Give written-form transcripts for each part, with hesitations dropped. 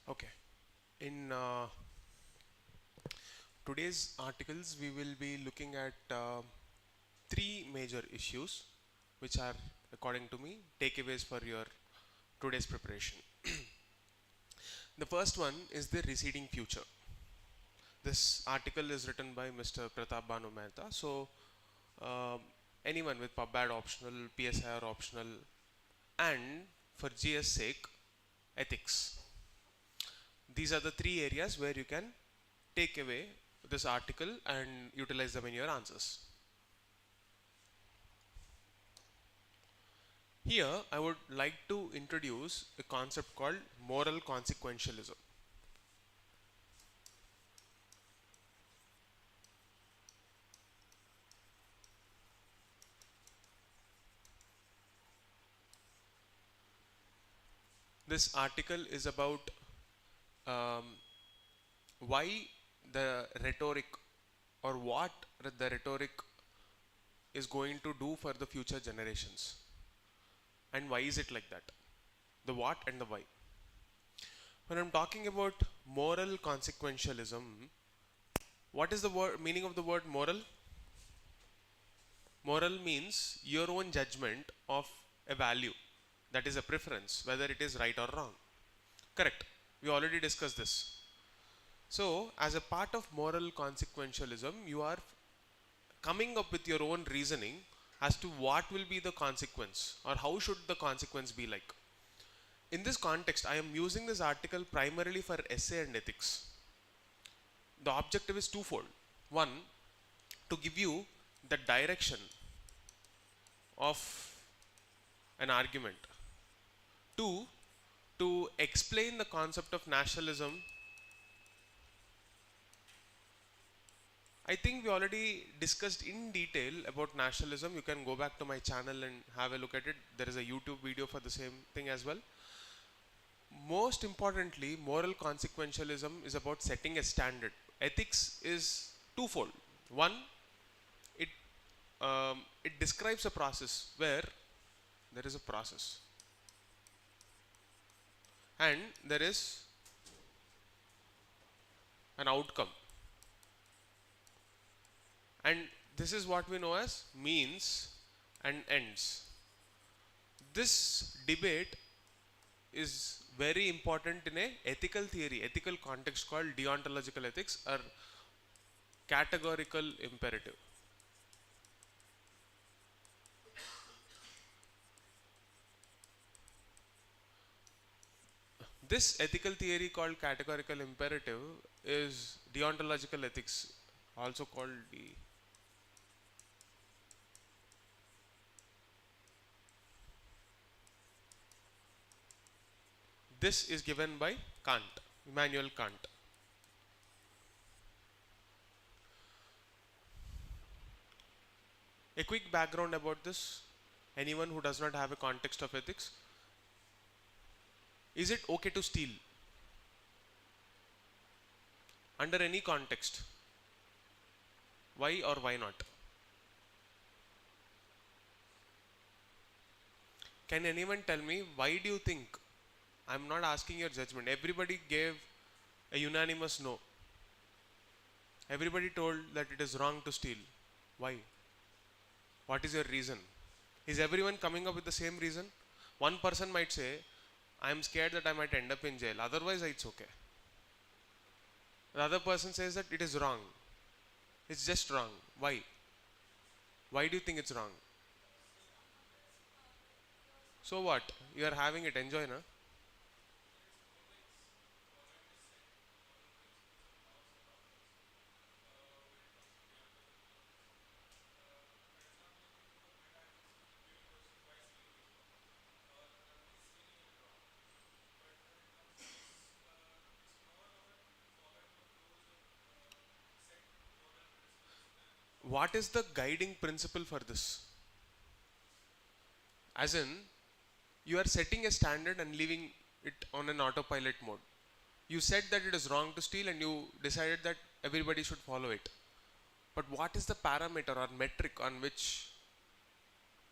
Okay. In today's articles, we will be looking at three major issues, which are, according to me, takeaways for your today's preparation. The first one is the receding future. This article is written by Mr. Pratap Banu Mehta. So, anyone with PubAd optional, PSIR optional, and for GS sake, ethics. These are the three areas where you can take away this article and utilize them in your answers. Here, I would like to introduce a concept called moral consequentialism. This article is about why the rhetoric or what the rhetoric is going to do for the future generations, and why is it like that, the what and the why. When I'm talking about moral consequentialism, what is the meaning of the word moral? Moral means your own judgment of a value, that is a preference, whether it is right or wrong. Correct. We already discussed this. So, as a part of moral consequentialism, you are coming up with your own reasoning as to what will be the consequence or how should the consequence be like. In this context, I am using this article primarily for essay and ethics. The objective is twofold. One, to give you the direction of an argument. Two, to explain the concept of nationalism. I think we already discussed in detail about nationalism. You can go back to my channel and have a look at it. There is a YouTube video for the same thing as well. Most importantly, moral consequentialism is about setting a standard. Ethics is twofold. One, it it describes a process where there is a process and there is an outcome, and this is what we know as means and ends. This debate is very important in a ethical theory, ethical context called deontological ethics or categorical imperative. This ethical theory called categorical imperative is deontological ethics, also called the this is given by Kant, Immanuel Kant. A quick background about this, anyone who does not have a context of ethics. Is it okay to steal? Under any context. Why or why not? Can anyone tell me why do you think? I'm not asking your judgment. Everybody gave a unanimous no. Everybody told that it is wrong to steal. Why? What is your reason? Is everyone coming up with the same reason? One person might say, I am scared that I might end up in jail. Otherwise, it's okay. The other person says that it is wrong. It's just wrong. Why? Why do you think it's wrong? So what? You are having it. Enjoy, na? What is the guiding principle for this? As in, you are setting a standard and leaving it on an autopilot mode. You said that it is wrong to steal and you decided that everybody should follow it. But what is the parameter or metric on which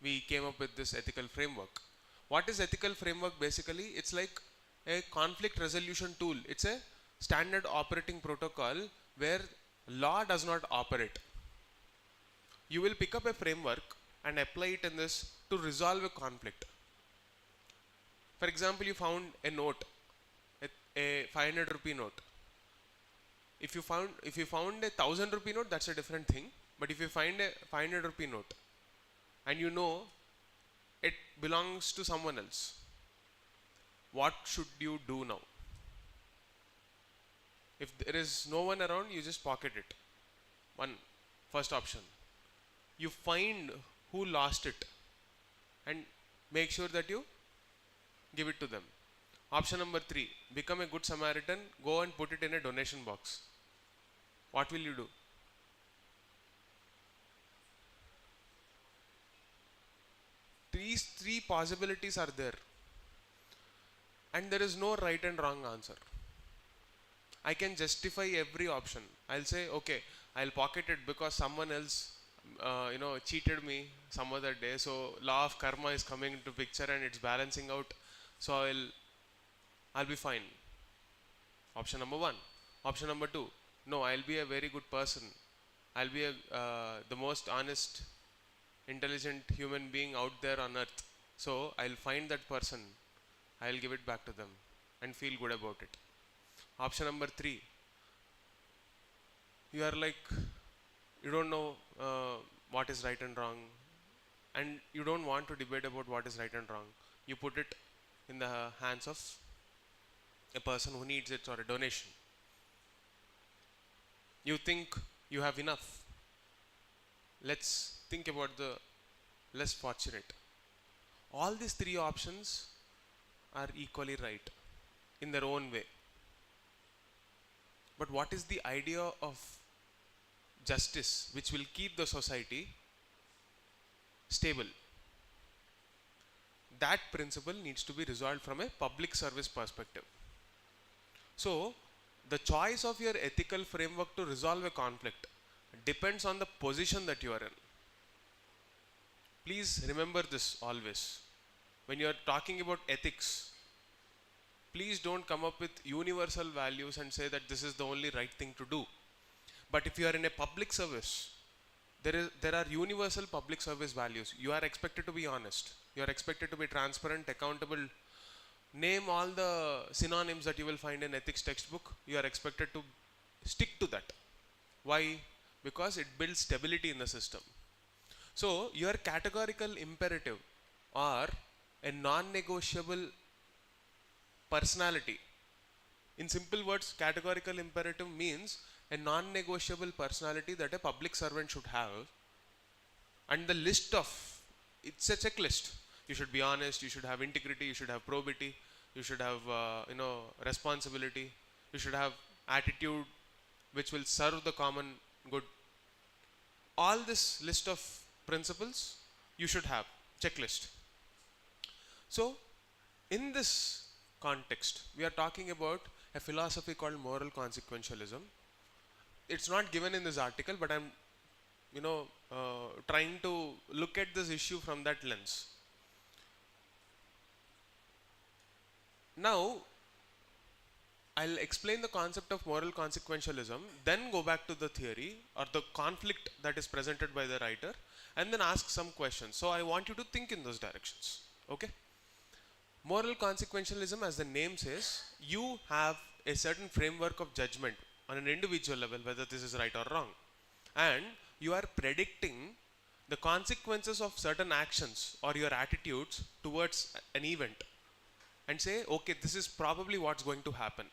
we came up with this ethical framework? What is ethical framework basically? It's like a conflict resolution tool. It's a standard operating protocol where law does not operate. You will pick up a framework and apply it in this to resolve a conflict. For example, you found a note, a 500 rupee note. If you found a 1000 rupee note, that's a different thing. But if you find a 500 rupee note and you know it belongs to someone else, what should you do now? If there is no one around, you just pocket it. First option. You find who lost it and make sure that you give it to them. Option number 3, become a good Samaritan, go and put it in a donation box. What will you do? These 3 possibilities are there, and there is no right and wrong answer. I can justify every option. I'll say, okay, I'll pocket it because someone else cheated me some other day, so law of karma is coming into picture and it's balancing out, so I'll be fine. Option number 1. Option number 2, no, I'll be a very good person. I'll be the most honest, intelligent human being out there on earth. So I'll find that person, I'll give it back to them and feel good about it. Option number 3, you are like, you don't know what is right and wrong, and you don't want to debate about what is right and wrong. You put it in the hands of a person who needs it, or a donation. You think you have enough. Let's think about the less fortunate. All these 3 options are equally right in their own way. But what is the idea of justice which will keep the society stable? That principle needs to be resolved from a public service perspective. So, the choice of your ethical framework to resolve a conflict depends on the position that you are in. Please remember this always. When you are talking about ethics, please don't come up with universal values and say that this is the only right thing to do. But if you are in a public service, there are universal public service values. You are expected to be honest. You are expected to be transparent, accountable. Name all the synonyms that you will find in ethics textbook. You are expected to stick to that. Why? Because it builds stability in the system. So your categorical imperative or a non-negotiable personality. In simple words, categorical imperative means a non-negotiable personality that a public servant should have. And the list of, it's a checklist. You should be honest, you should have integrity, you should have probity, you should have responsibility, you should have attitude which will serve the common good. All this list of principles you should have, checklist. So in this context, we are talking about a philosophy called moral consequentialism. It's not given in this article, but I'm trying to look at this issue from that lens. Now, I'll explain the concept of moral consequentialism, then go back to the theory or the conflict that is presented by the writer, and then ask some questions. So I want you to think in those directions. Okay? Moral consequentialism, as the name says, you have a certain framework of judgment on an individual level, whether this is right or wrong. And you are predicting the consequences of certain actions or your attitudes towards an event. And say, okay, this is probably what's going to happen.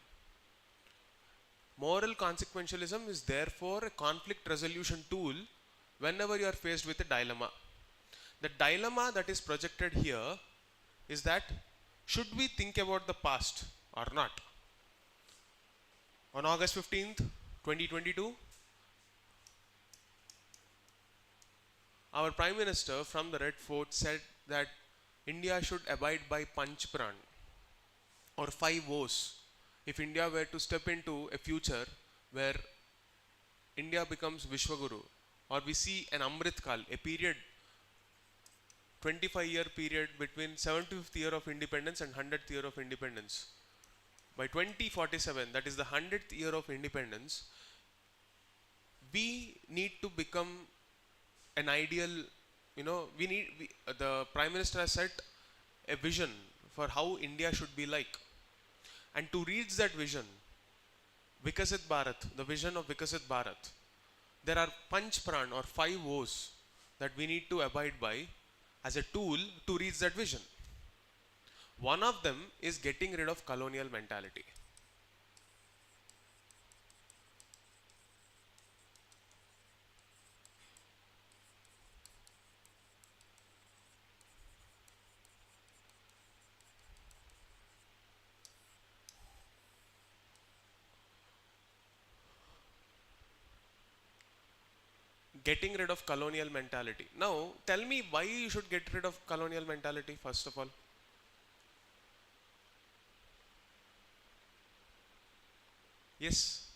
Moral consequentialism is therefore a conflict resolution tool whenever you are faced with a dilemma. The dilemma that is projected here is that, should we think about the past or not? On August 15th, 2022, our Prime Minister from the Red Fort said that India should abide by Panch Pran, or 5 O's, if India were to step into a future where India becomes Vishwaguru, or we see an Amrit Kal, a period, 25-year period between 75th year of independence and 100th year of independence. by 2047, that is the 100th year of independence, we need to become an ideal, the Prime Minister has set a vision for how India should be like. And to reach that vision, Vikasit Bharat, the vision of Vikasit Bharat, there are Panch Pran or 5 O's that we need to abide by as a tool to reach that vision. One of them is getting rid of colonial mentality. Getting rid of colonial mentality. Now, tell me why you should get rid of colonial mentality, first of all. Yes.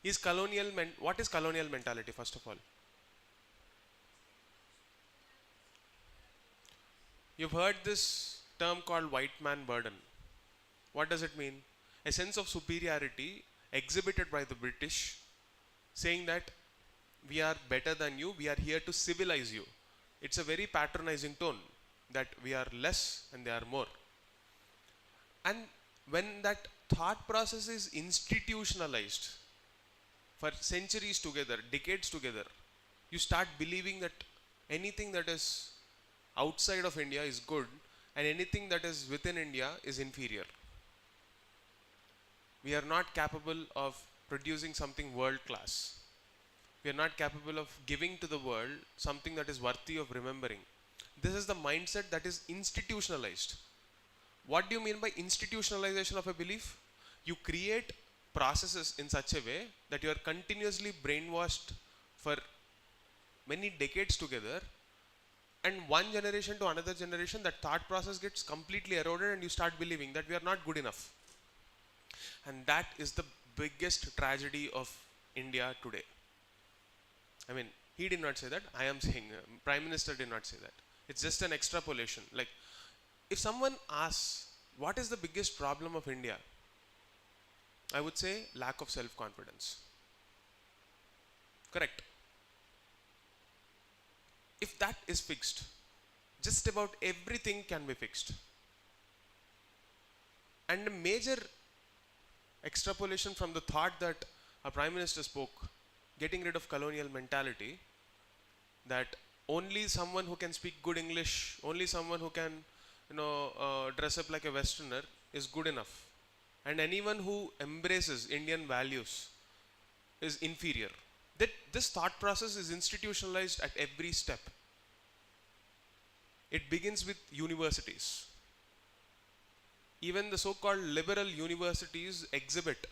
What is colonial mentality, first of all? You've heard this term called white man burden. What does it mean? A sense of superiority exhibited by the British, saying that we are better than you, we are here to civilize you. It's a very patronizing tone, that we are less and they are more. And when that thought process is institutionalized for centuries together, decades together, you start believing that anything that is outside of India is good and anything that is within India is inferior. We are not capable of producing something world class. We are not capable of giving to the world something that is worthy of remembering. This is the mindset that is institutionalized. What do you mean by institutionalization of a belief? You create processes in such a way that you are continuously brainwashed for many decades together, and one generation to another generation, that thought process gets completely eroded and you start believing that we are not good enough. And that is the biggest tragedy of India today. I mean, he did not say that, I am saying, Prime Minister did not say that. It's just an extrapolation. Like, if someone asks, what is the biggest problem of India? I would say lack of self-confidence. Correct. If that is fixed, just about everything can be fixed. And a major extrapolation from the thought that our Prime Minister spoke, getting rid of colonial mentality, that only someone who can speak good English, only someone who can dress up like a Westerner is good enough. And anyone who embraces Indian values is inferior. That this thought process is institutionalized at every step. It begins with universities. Even the so-called liberal universities exhibit,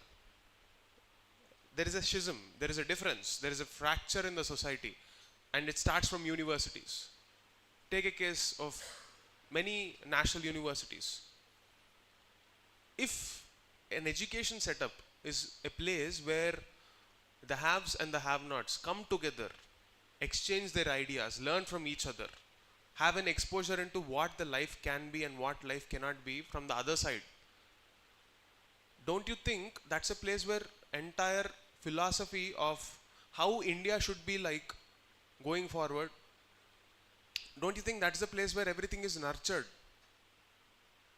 there is a schism, there is a difference, there is a fracture in the society, and it starts from universities. Take a case of many national universities. If an education setup is a place where the haves and the have-nots come together, exchange their ideas, learn from each other, have an exposure into what the life can be and what life cannot be from the other side, don't you think that's a place where entire philosophy of how India should be like going forward, don't you think that's the place where everything is nurtured?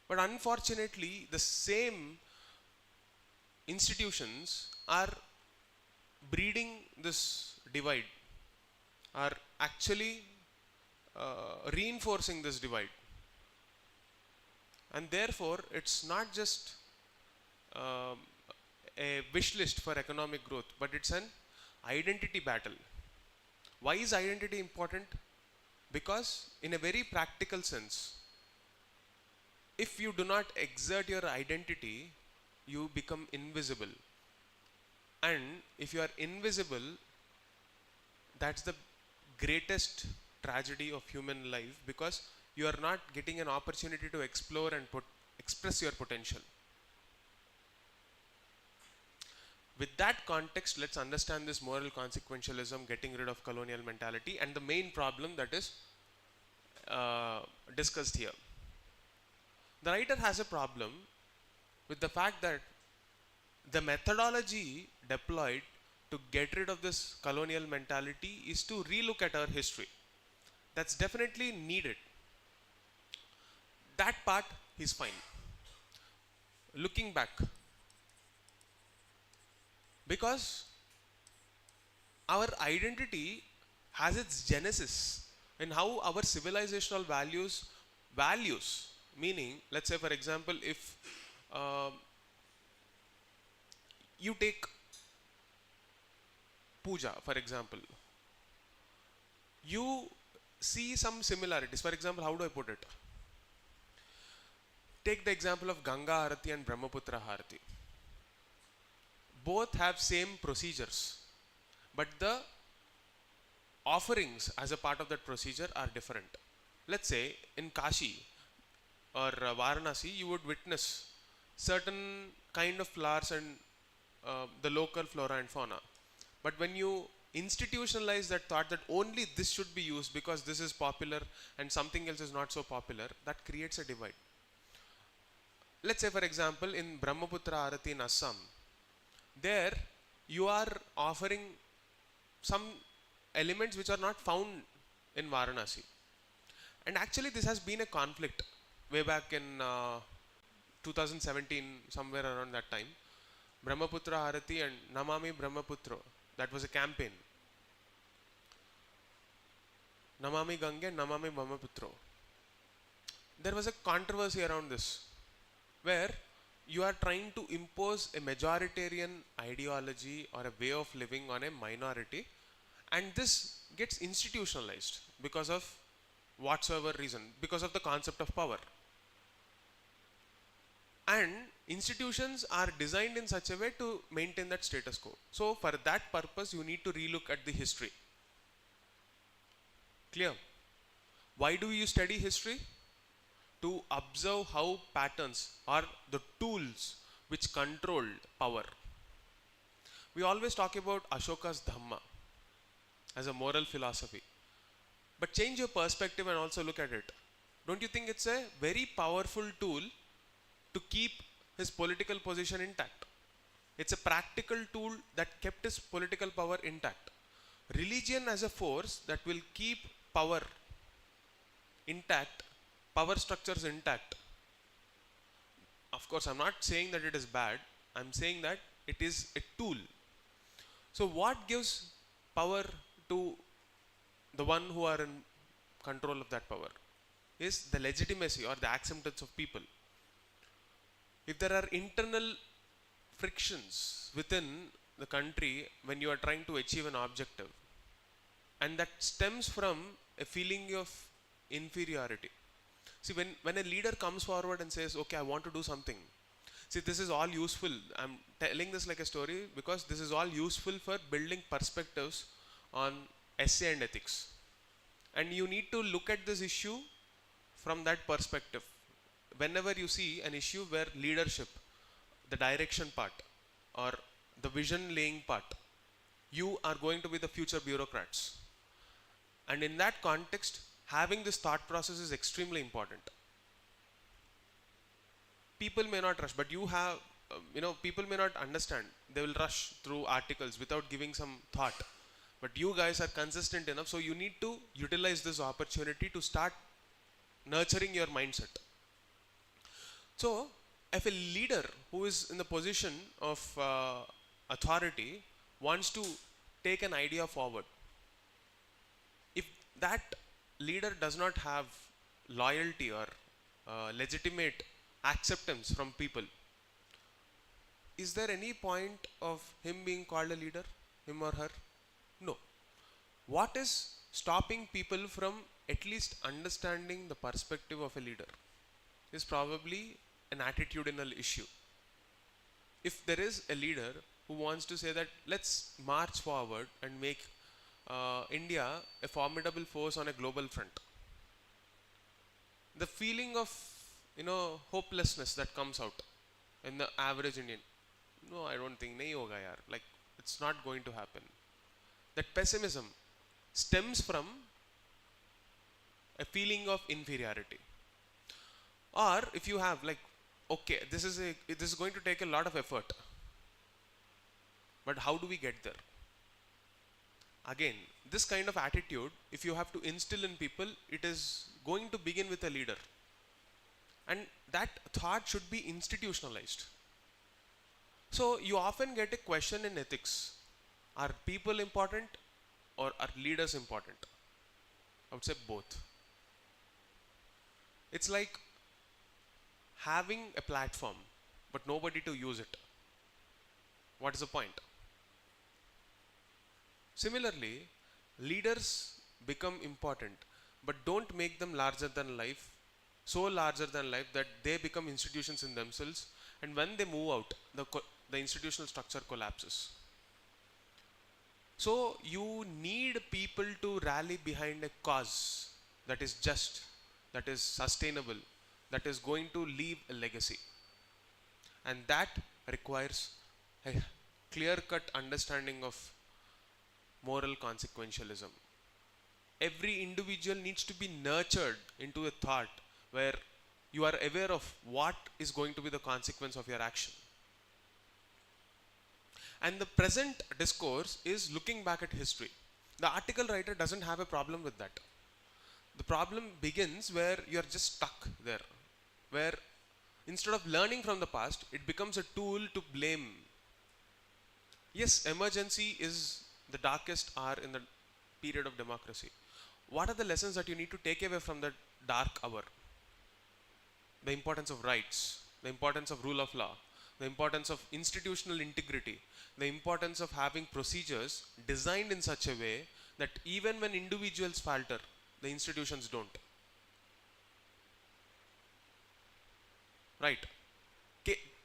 But unfortunately, the same institutions are breeding this divide, are actually reinforcing this divide. And therefore, it's not just a wish list for economic growth, but it's an identity battle. Why is identity important? Because in a very practical sense, if you do not exert your identity, you become invisible. And if you are invisible, that's the greatest tragedy of human life, because you are not getting an opportunity to explore and express your potential. With that context, let's understand this moral consequentialism, getting rid of colonial mentality, and the main problem that is discussed here. The writer has a problem with the fact that the methodology deployed to get rid of this colonial mentality is to relook at our history. That's definitely needed. That part is fine. Looking back, because our identity has its genesis in how our civilizational values, meaning, let's say for example, if you take puja for example, you see some similarities. For example, how do I put it? Take the example of Ganga Harati and Brahmaputra Harati. Both have same procedures, but the offerings as a part of that procedure are different. Let's say in Kashi or Varanasi, you would witness certain kind of flowers and the local flora and fauna. But when you institutionalize that thought that only this should be used because this is popular and something else is not so popular, that creates a divide. Let's say for example in Brahmaputra Arati in Assam, there you are offering some elements which are not found in Varanasi. And actually this has been a conflict way back in 2017, somewhere around that time. Brahmaputra Harati and Namami Brahmaputra, that was a campaign. Namami Gange, Namami Brahmaputra. There was a controversy around this, where you are trying to impose a majoritarian ideology or a way of living on a minority, and this gets institutionalized because of whatsoever reason, because of the concept of power. And institutions are designed in such a way to maintain that status quo. So for that purpose, you need to relook at the history. Clear? Why do you study history? To observe how patterns are the tools which control power. We always talk about Ashoka's Dhamma as a moral philosophy. But change your perspective and also look at it. Don't you think it's a very powerful tool to keep his political position intact? It's a practical tool that kept his political power intact. Religion as a force that will keep power intact, power structures intact. Of course, I'm not saying that it is bad. I'm saying that it is a tool. So what gives power to the one who are in control of that power is the legitimacy or the acceptance of people. If there are internal frictions within the country when you are trying to achieve an objective, and that stems from a feeling of inferiority. See, when a leader comes forward and says, okay, I want to do something. See, this is all useful. I'm telling this like a story because this is all useful for building perspectives on essay and ethics. And you need to look at this issue from that perspective. Whenever you see an issue where leadership, the direction part or the vision laying part, you are going to be the future bureaucrats. And in that context, having this thought process is extremely important. People may not rush, but you have, people may not understand. They will rush through articles without giving some thought. But you guys are consistent enough, so you need to utilize this opportunity to start nurturing your mindset. So, if a leader who is in the position of authority wants to take an idea forward, if that leader does not have loyalty or legitimate acceptance from people, is there any point of him being called a leader, him or her? No. What is stopping people from at least understanding the perspective of a leader is probably an attitudinal issue. If there is a leader who wants to say that let's march forward and make India a formidable force on a global front, the feeling of hopelessness that comes out in the average Indian, no, I don't think nahi hoga yaar, like it's not going to happen. That pessimism stems from a feeling of inferiority. Or if you have like, okay, this is going to take a lot of effort. But how do we get there? Again, this kind of attitude, if you have to instill in people, it is going to begin with a leader. And that thought should be institutionalized. So you often get a question in ethics. Are people important or are leaders important? I would say both. It's like having a platform but nobody to use it. What is the point? Similarly, leaders become important but don't make them larger than life, so larger than life that they become institutions in themselves, and when they move out, the institutional structure collapses. So you need people to rally behind a cause that is just, that is sustainable, that is going to leave a legacy. And that requires a clear-cut understanding of moral consequentialism. Every individual needs to be nurtured into a thought where you are aware of what is going to be the consequence of your action. And the present discourse is looking back at history. The article writer doesn't have a problem with that. The problem begins where you are just stuck there, where instead of learning from the past, it becomes a tool to blame. Yes, emergency is the darkest hour in the period of democracy. What are the lessons that you need to take away from that dark hour? The importance of rights, the importance of rule of law, the importance of institutional integrity, the importance of having procedures designed in such a way that even when individuals falter, the institutions don't. Right?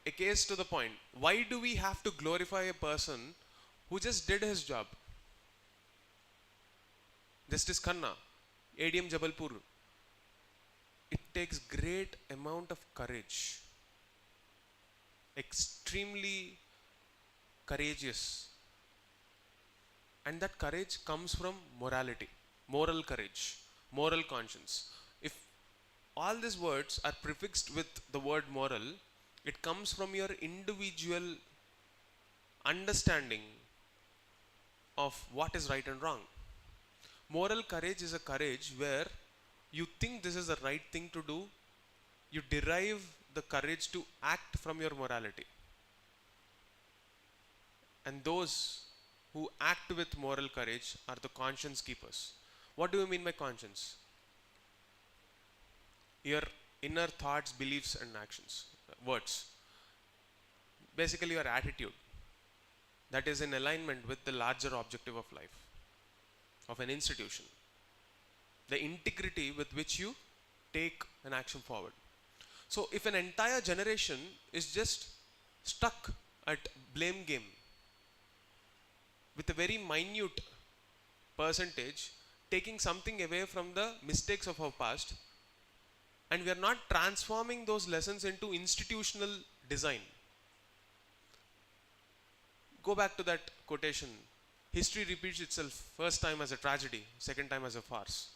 A case to the point. Why do we have to glorify a person who just did his job? Justice Khanna, ADM Jabalpur. It takes great amount of courage. Extremely courageous. And that courage comes from morality, moral courage, moral conscience. If all these words are prefixed with the word moral, it comes from your individual understanding of what is right and wrong. Moral courage is a courage where you think this is the right thing to do, you derive the courage to act from your morality. And those who act with moral courage are the conscience keepers. What do you mean by conscience? Your inner thoughts, beliefs and actions, words. Basically your attitude that is in alignment with the larger objective of life, of an institution. The integrity with which you take an action forward. So if an entire generation is just stuck at blame game with a very minute percentage, taking something away from the mistakes of our past, and we are not transforming those lessons into institutional design. Go back to that quotation. History repeats itself, first time as a tragedy, second time as a farce.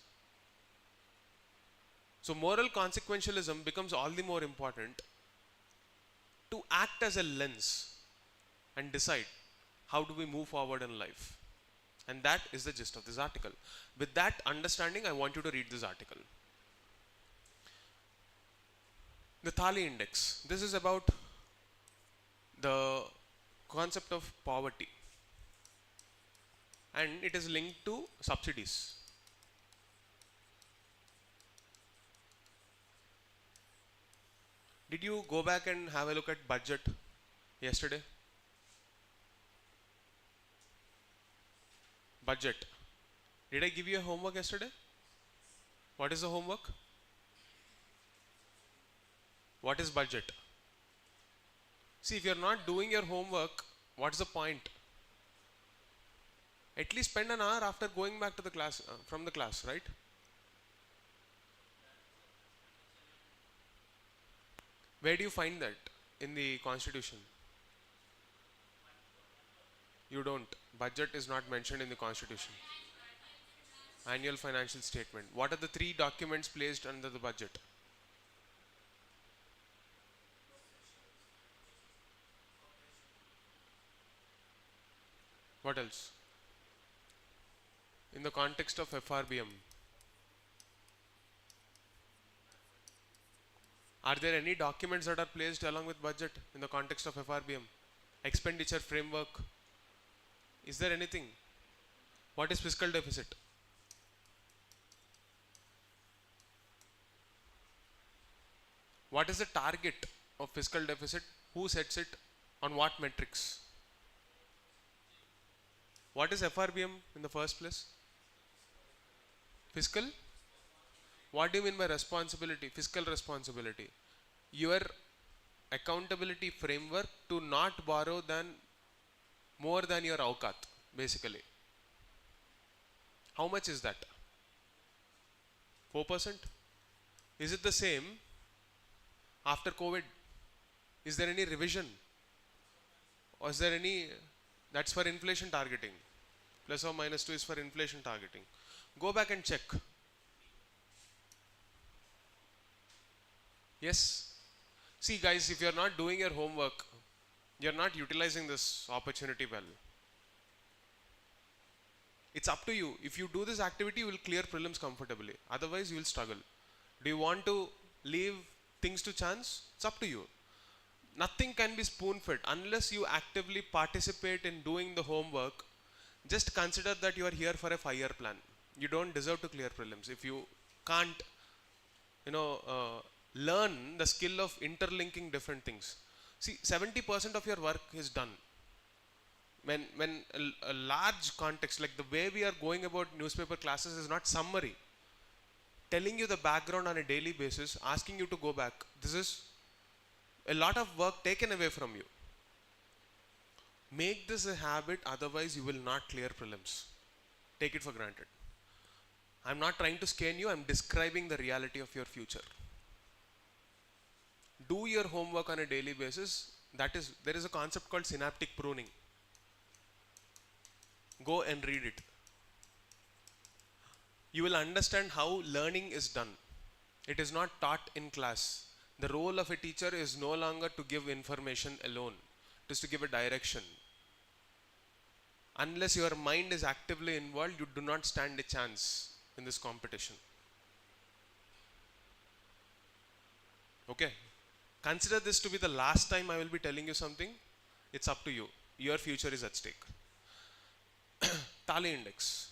So moral consequentialism becomes all the more important to act as a lens and decide how do we move forward in life. And that is the gist of this article. With that understanding, I want you to read this article. The Thali Index. This is about the concept of poverty. And it is linked to subsidies. Did you go back and have a look at budget yesterday? Budget. Did I give you a homework yesterday? What is the homework? What is budget? See, if you are not doing your homework, what's the point? At least spend an hour after going back to the class, from the class, right? Where do you find that in the constitution? You don't. Budget is not mentioned in the constitution. Annual financial statement. What are the three documents placed under the budget? What else? In the context of FRBM, are there any documents that are placed along with budget in the context of FRBM? Expenditure framework. Is there anything? What is fiscal deficit? What is the target of fiscal deficit? Who sets it? On what metrics? What is FRBM in the first place? Fiscal? What do you mean by responsibility? Fiscal responsibility. Your accountability framework to not borrow more than your awqat, basically. How much is that? 4%? Is it the same after COVID? Is there any revision? Or is there any, that's for inflation targeting. Plus or minus 2 is for inflation targeting. Go back and check. Yes. See guys, if you are not doing your homework, you are not utilizing this opportunity well. It's up to you. If you do this activity, you will clear prelims comfortably. Otherwise, you will struggle. Do you want to leave things to chance? It's up to you. Nothing can be spoon-fed unless you actively participate in doing the homework. Just consider that you are here for a 5-year plan. You don't deserve to clear prelims if you can't, learn the skill of interlinking different things. See, 70% of your work is done. When a large context, like the way we are going about newspaper classes, is not summary, telling you the background on a daily basis, asking you to go back. This is a lot of work taken away from you. Make this a habit, otherwise you will not clear prelims. Take it for granted. I'm not trying to scare you, I'm describing the reality of your future. Do your homework on a daily basis. There is a concept called synaptic pruning. Go and read it. You will understand how learning is done. It is not taught in class. The role of a teacher is no longer to give information alone. It is to give a direction. Unless your mind is actively involved, you do not stand a chance in this competition. Okay? Consider this to be the last time I will be telling you something. It's up to you. Your future is at stake. Tally index.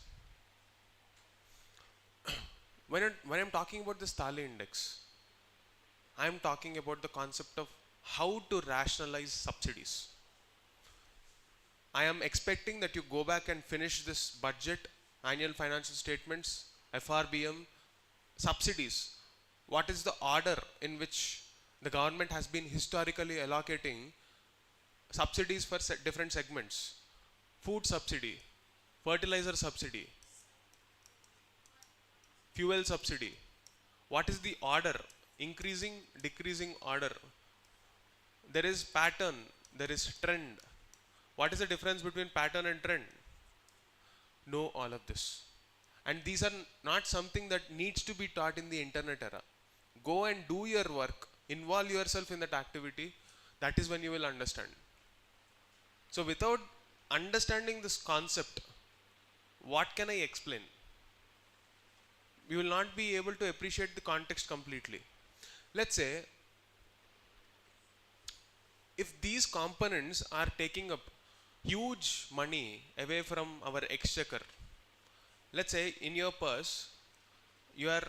When I'm talking about this Tally index, I'm talking about the concept of how to rationalize subsidies. I am expecting that you go back and finish this budget, annual financial statements, FRBM, subsidies. What is the order in which the government has been historically allocating subsidies for different segments? Food subsidy, fertilizer subsidy, fuel subsidy. What is the order? Increasing, decreasing order. There is pattern, there is trend. What is the difference between pattern and trend? Know all of this. And these are not something that needs to be taught in the internet era. Go and do your work. Involve yourself in that activity. That is when you will understand. So without understanding this concept, what can I explain? You will not be able to appreciate the context completely. Let's say, if these components are taking up huge money away from our exchequer, let's say in your purse, you are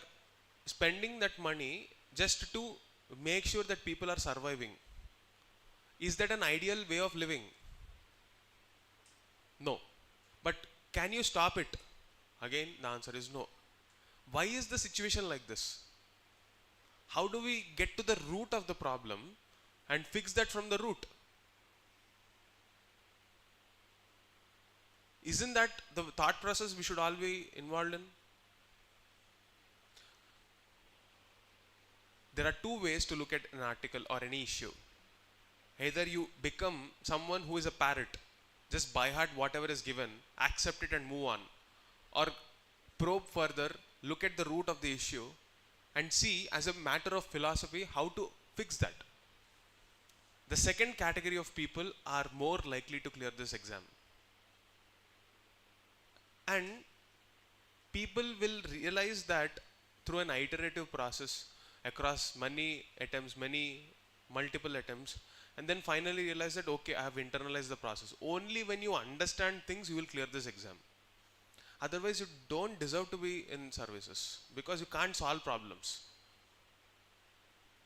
spending that money just to make sure that people are surviving. Is that an ideal way of living? No. But can you stop it? Again, the answer is no. Why is the situation like this? How do we get to the root of the problem and fix that from the root? Isn't that the thought process we should all be involved in? There are two ways to look at an article or any issue. Either you become someone who is a parrot, just by heart whatever is given, accept it and move on. Or probe further, look at the root of the issue and see as a matter of philosophy how to fix that. The second category of people are more likely to clear this exam. And people will realize that through an iterative process across many attempts, many multiple attempts, and then finally realize that okay, I have internalized the process. Only when you understand things you will clear this exam. Otherwise you don't deserve to be in services, because you can't solve problems.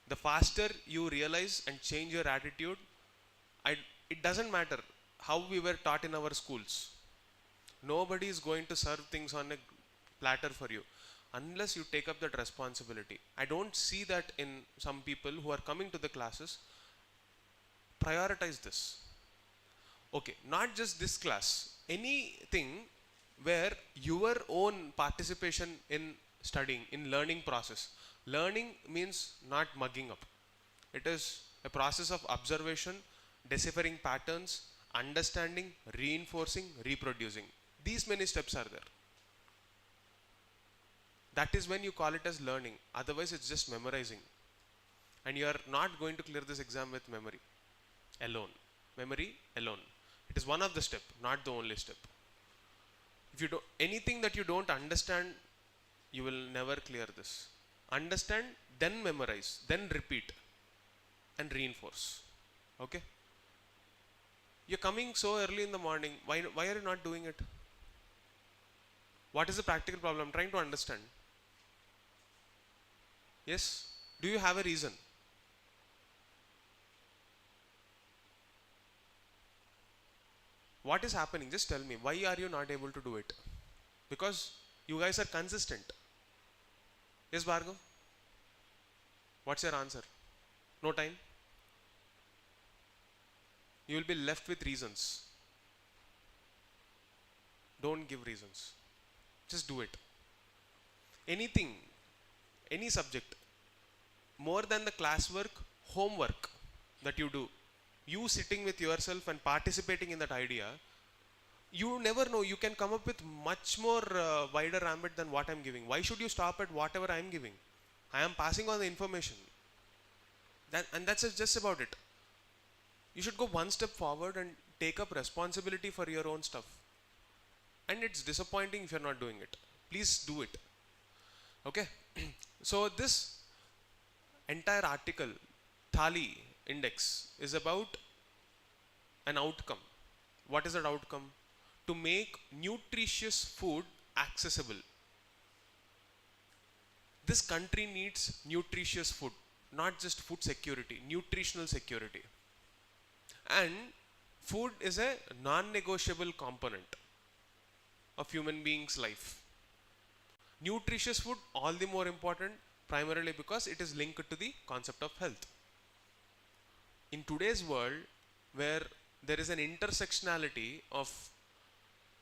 The faster you realize and change your attitude, it doesn't matter how we were taught in our schools. Nobody is going to serve things on a platter for you unless you take up that responsibility. I don't see that in some people who are coming to the classes. Prioritize this. Okay, not just this class, anything where your own participation in studying, in learning process. Learning means not mugging up. It is a process of observation, deciphering patterns, understanding, reinforcing, reproducing. These many steps are there. That is when you call it as learning. Otherwise it's just memorizing. And you are not going to clear this exam with memory alone. Memory alone. It is one of the steps, not the only step. If you do anything that you don't understand, you will never clear this. Understand, then memorize, then repeat and reinforce. Okay? You're coming so early in the morning. Why are you not doing it? What is the practical problem? I'm trying to understand. Yes? Do you have a reason? What is happening? Just tell me. Why are you not able to do it? Because you guys are consistent. Yes, Bhargav? What's your answer? No time? You will be left with reasons. Don't give reasons. Just do it. Anything, any subject, more than the classwork, homework that you do, you sitting with yourself and participating in that idea, you never know, you can come up with much more wider ambit than what I'm giving. Why should you stop at whatever I'm giving? I am passing on the information. And that's just about it. You should go one step forward and take up responsibility for your own stuff. And it's disappointing if you're not doing it. Please do it. Okay? So this entire article, Thali Index, is about an outcome. What is that outcome? To make nutritious food accessible. This country needs nutritious food, not just food security, nutritional security. And food is a non-negotiable component of human beings' life. Nutritious food, all the more important, primarily because it is linked to the concept of health. In today's world, where there is an intersectionality of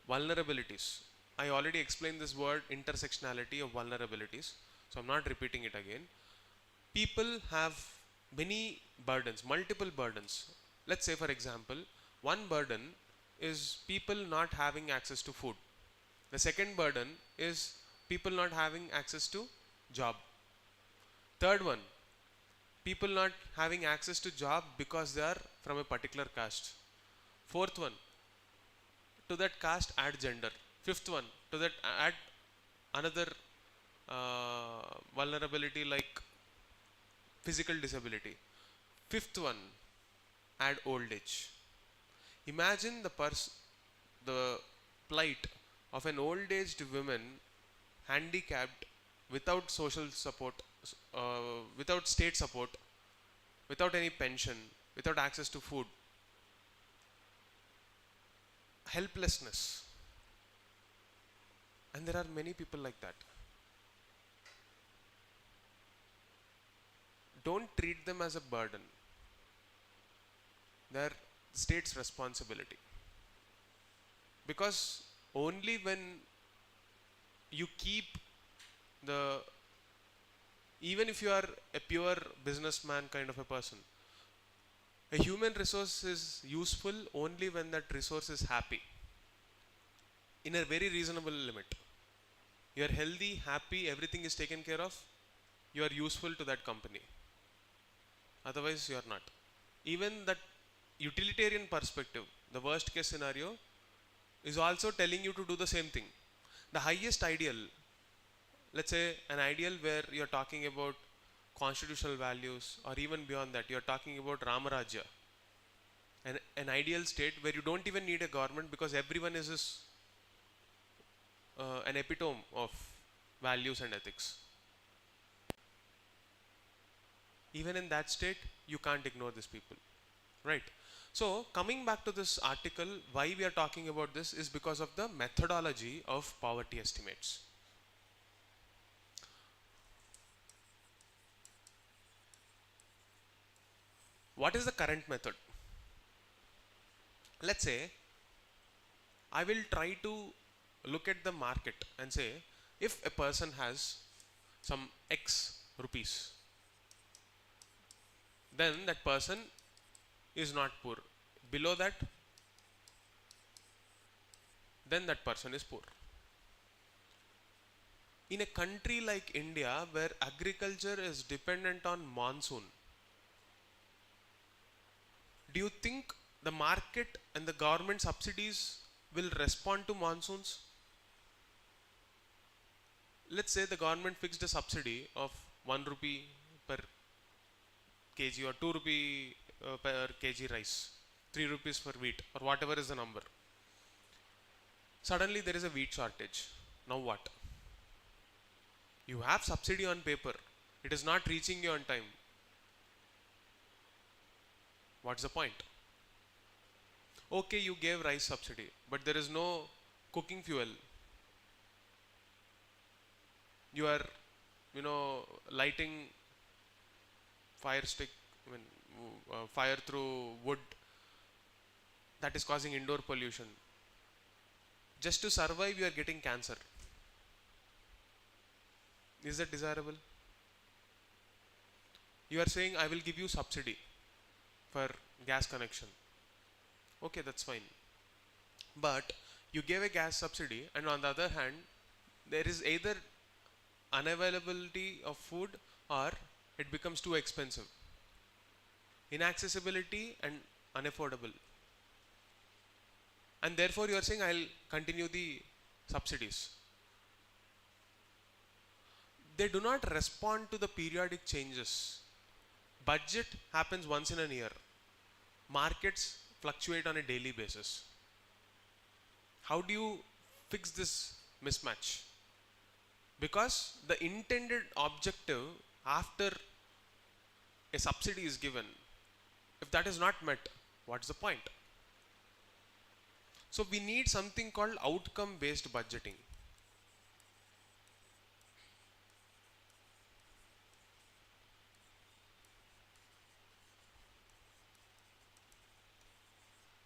vulnerabilities, I already explained this word, intersectionality of vulnerabilities, so I'm not repeating it again. People have many burdens, multiple burdens. Let's say, for example, one burden is people not having access to food. The second burden is people not having access to job. Third one, people not having access to job because they are from a particular caste. Fourth one, to that caste add gender. Fifth one, to that add another vulnerability like physical disability. Fifth one, add old age. Imagine the plight of an old-aged woman, handicapped, without social support, without state support, without any pension, without access to food. Helplessness. And there are many people like that. Don't treat them as a burden. They are state's responsibility. Because only when you keep even if you are a pure businessman kind of a person, a human resource is useful only when that resource is happy, in a very reasonable limit. You are healthy, happy, everything is taken care of, you are useful to that company. Otherwise you are not. Even that utilitarian perspective, the worst case scenario, is also telling you to do the same thing. The highest ideal, let's say an ideal where you're talking about constitutional values, or even beyond that, you're talking about Ramarajya, an ideal state where you don't even need a government because everyone is an epitome of values and ethics. Even in that state, you can't ignore these people, right? So coming back to this article, why we are talking about this is because of the methodology of poverty estimates. What is the current method? Let's say I will try to look at the market and say, if a person has some X rupees, then that person is not poor. Below that, then that person is poor. In a country like India, where agriculture is dependent on monsoon, do you think the market and the government subsidies will respond to monsoons? Let's say the government fixed a subsidy of 1 rupee per kg or 2 rupee per kg rice, 3 rupees for wheat, or whatever is the number. Suddenly there is a wheat shortage. Now what? You have subsidy on paper. It is not reaching you on time. What's the point? Okay, you gave rice subsidy, but there is no cooking fuel. You are, lighting fire stick, fire through wood. That is causing indoor pollution. Just to survive, you are getting cancer. Is that desirable? You are saying, I will give you subsidy for gas connection. Okay, that's fine. But you gave a gas subsidy, and on the other hand, there is either unavailability of food or it becomes too expensive. Inaccessibility and unaffordable. And therefore you are saying, I'll continue the subsidies. They do not respond to the periodic changes. Budget happens once in a year. Markets fluctuate on a daily basis. How do you fix this mismatch? Because the intended objective after a subsidy is given, if that is not met, what's the point? So we need something called outcome based budgeting.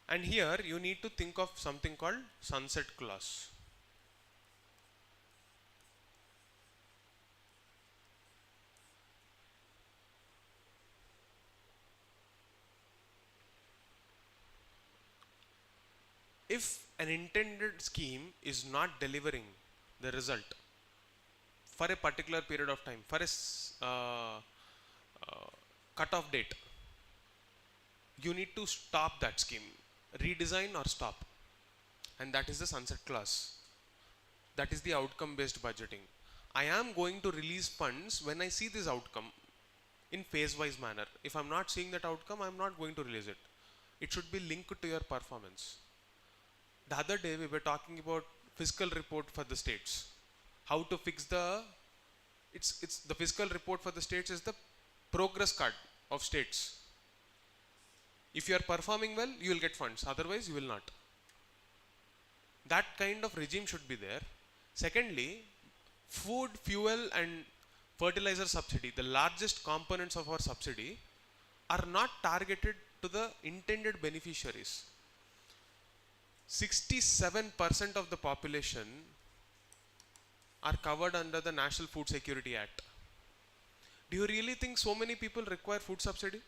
And here you need to think of something called sunset clause. If an intended scheme is not delivering the result for a particular period of time, for a cut-off date, you need to stop that scheme, redesign or stop. And that is the sunset clause. That is the outcome based budgeting. I am going to release funds when I see this outcome in phase wise manner. If I am not seeing that outcome, I am not going to release it. It should be linked to your performance. The other day we were talking about fiscal report for the states. How to fix the fiscal report for the states is the progress card of states. If you are performing well, you will get funds, otherwise you will not. That kind of regime should be there. Secondly, food, fuel and fertilizer subsidy, the largest components of our subsidy, are not targeted to the intended beneficiaries. 67% of the population are covered under the National Food Security Act. Do you really think so many people require food subsidy?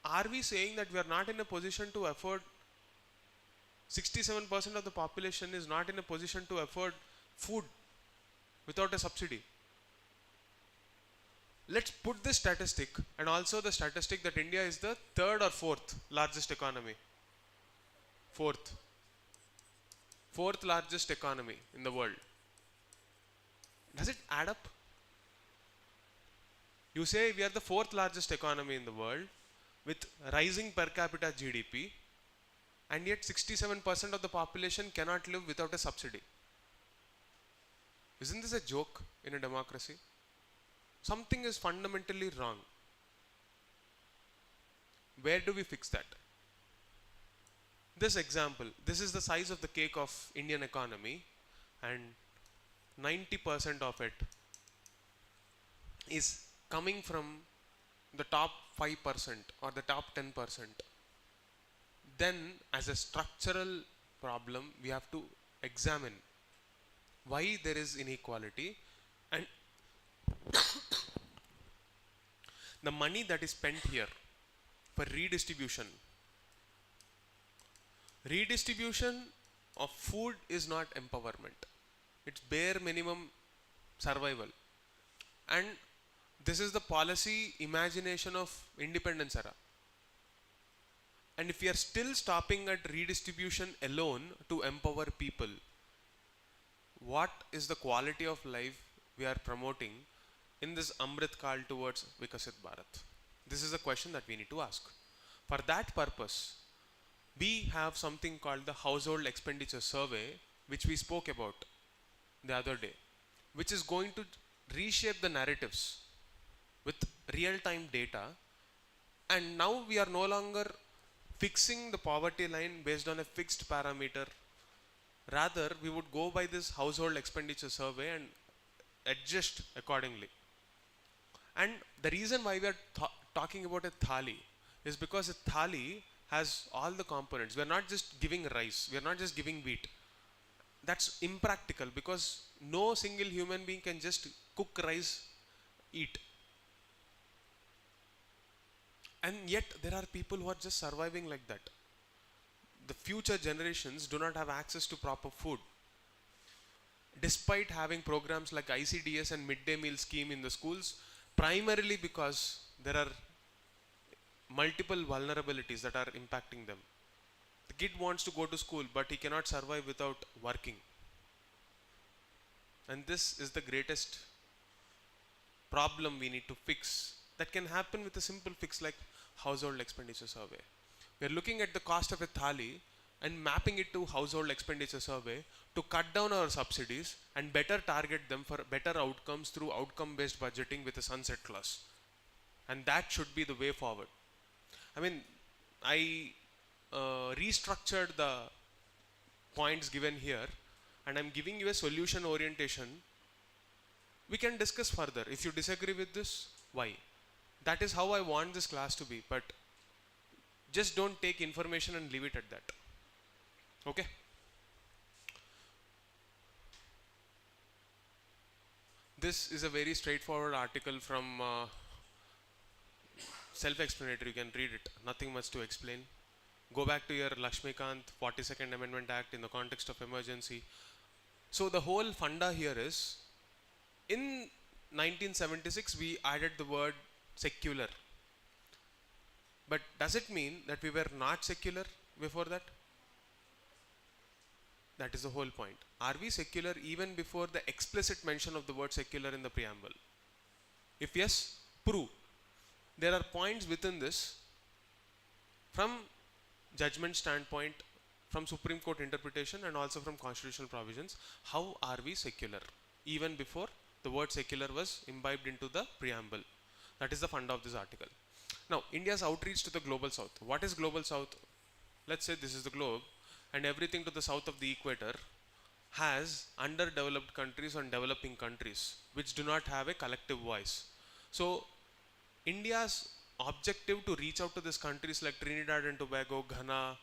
Are we saying that we are not in a position to afford, 67% of the population is not in a position to afford food without a subsidy? Let's put this statistic and also the statistic that India is the third or fourth largest economy. Fourth. fourth largest economy in the world. Does it add up? You say we are the fourth largest economy in the world with rising per capita GDP, and yet 67% of the population cannot live without a subsidy. Isn't this a joke in a democracy? Something is fundamentally wrong. Where do we fix that? This example, this is the size of the cake of Indian economy, and 90% of it is coming from the top 5% or the top 10%. Then as a structural problem, we have to examine why there is inequality, and the money that is spent here for redistribution of food is not empowerment. It's bare minimum survival. And this is the policy imagination of independence era. And if we are still stopping at redistribution alone to empower people, what is the quality of life we are promoting in this Amrit Kal towards Vikasit Bharat? This is a question that we need to ask. For that purpose, we have something called the Household Expenditure Survey, which we spoke about the other day, which is going to reshape the narratives with real-time data. And now we are no longer fixing the poverty line based on a fixed parameter. Rather, we would go by this Household Expenditure Survey and adjust accordingly. And the reason why we are talking about a thali is because a thali has all the components. We are not just giving rice, we are not just giving wheat. That's impractical because no single human being can just cook rice, eat. And yet there are people who are just surviving like that. The future generations do not have access to proper food, despite having programs like ICDS and midday meal scheme in the schools, primarily because there are multiple vulnerabilities that are impacting them. The kid wants to go to school, but he cannot survive without working. And this is the greatest problem we need to fix. That can happen with a simple fix like Household Expenditure Survey. We are looking at the cost of a thali and mapping it to Household Expenditure Survey to cut down our subsidies and better target them for better outcomes through outcome-based budgeting with a sunset clause. And that should be the way forward. I mean, I restructured the points given here, and I'm giving you a solution orientation. We can discuss further. If you disagree with this, why? That is how I want this class to be, but just don't take information and leave it at that. Okay? This is a very straightforward article from self-explanatory, you can read it, nothing much to explain. Go back to your Lakshmikant 42nd Amendment Act in the context of emergency. So the whole funda here is, in 1976 we added the word secular. But does it mean that we were not secular before that? That is the whole point. Are we secular even before the explicit mention of the word secular in the preamble? If yes, prove. There are points within this from judgment standpoint, from Supreme Court interpretation, and also from constitutional provisions. How are we secular even before the word secular was imbibed into the preamble? That is the funda of this article. Now, India's outreach to the global south. What is global south? Let's say this is the globe, and everything to the south of the equator has underdeveloped countries and developing countries which do not have a collective voice. So India's objective to reach out to these countries like Trinidad and Tobago, Ghana,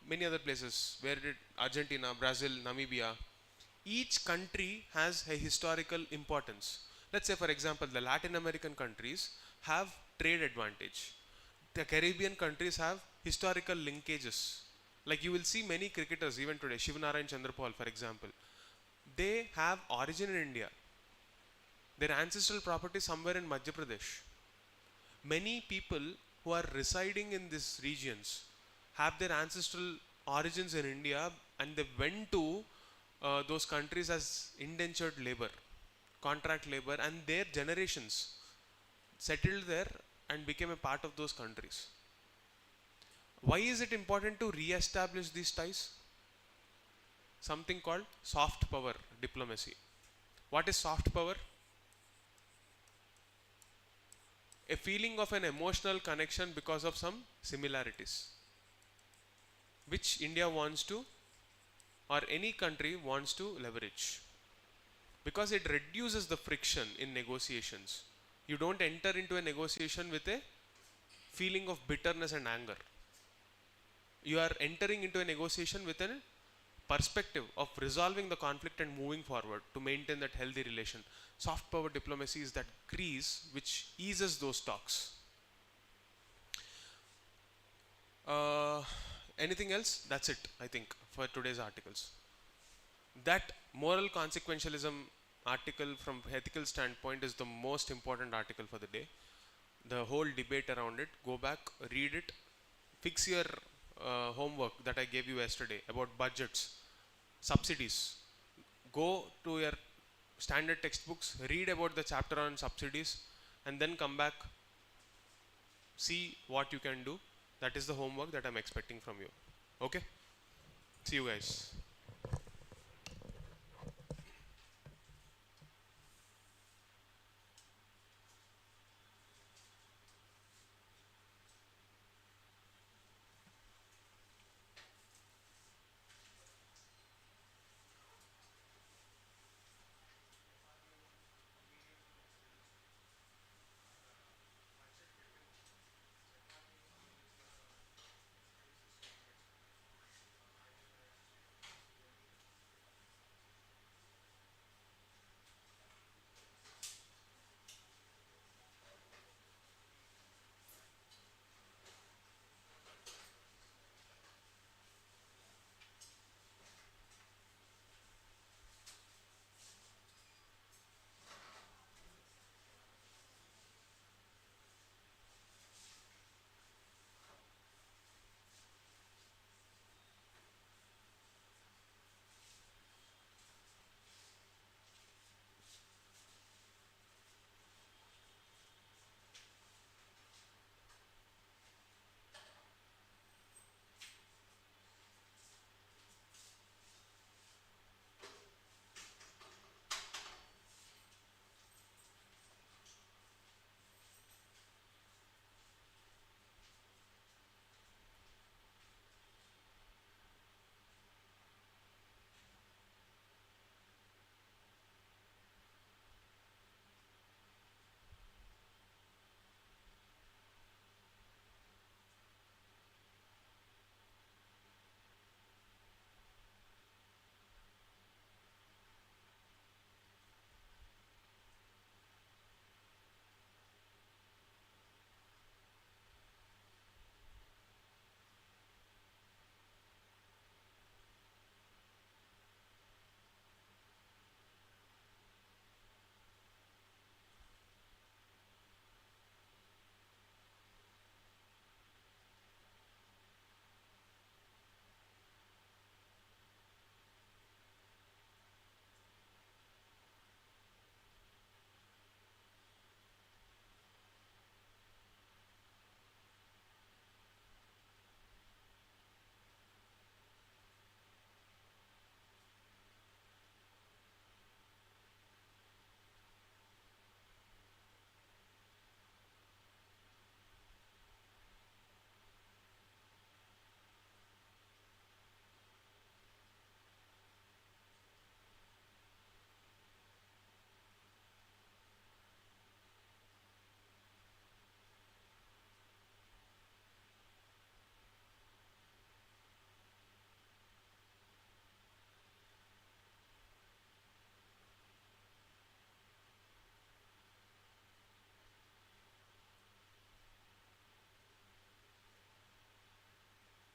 many other places, where did Argentina, Brazil, Namibia, each country has a historical importance. Let's say, for example, the Latin American countries have trade advantage. The Caribbean countries have historical linkages. Like you will see many cricketers even today, Shivanarayan Chandrapal, for example, they have origin in India. Their ancestral property somewhere in Madhya Pradesh. Many people who are residing in these regions have their ancestral origins in India and they went to those countries as indentured labor, contract labor, and their generations settled there and became a part of those countries. Why is it important to re-establish these ties? Something called soft power diplomacy. What is soft power? A feeling of an emotional connection because of some similarities, which India wants to, or any country wants to leverage, because it reduces the friction in negotiations. You don't enter into a negotiation with a feeling of bitterness and anger. You are entering into a negotiation with a perspective of resolving the conflict and moving forward to maintain that healthy relation. Soft power diplomacy is that grease which eases those talks. Anything else? That's it, I think, for today's articles. That moral consequentialism article from ethical standpoint is the most important article for the day. The whole debate around it, go back, read it, fix your homework that I gave you yesterday about budgets, subsidies. Go to your standard textbooks, read about the chapter on subsidies, and then come back, see what you can do. That is the homework that I'm expecting from you. Okay? See you guys.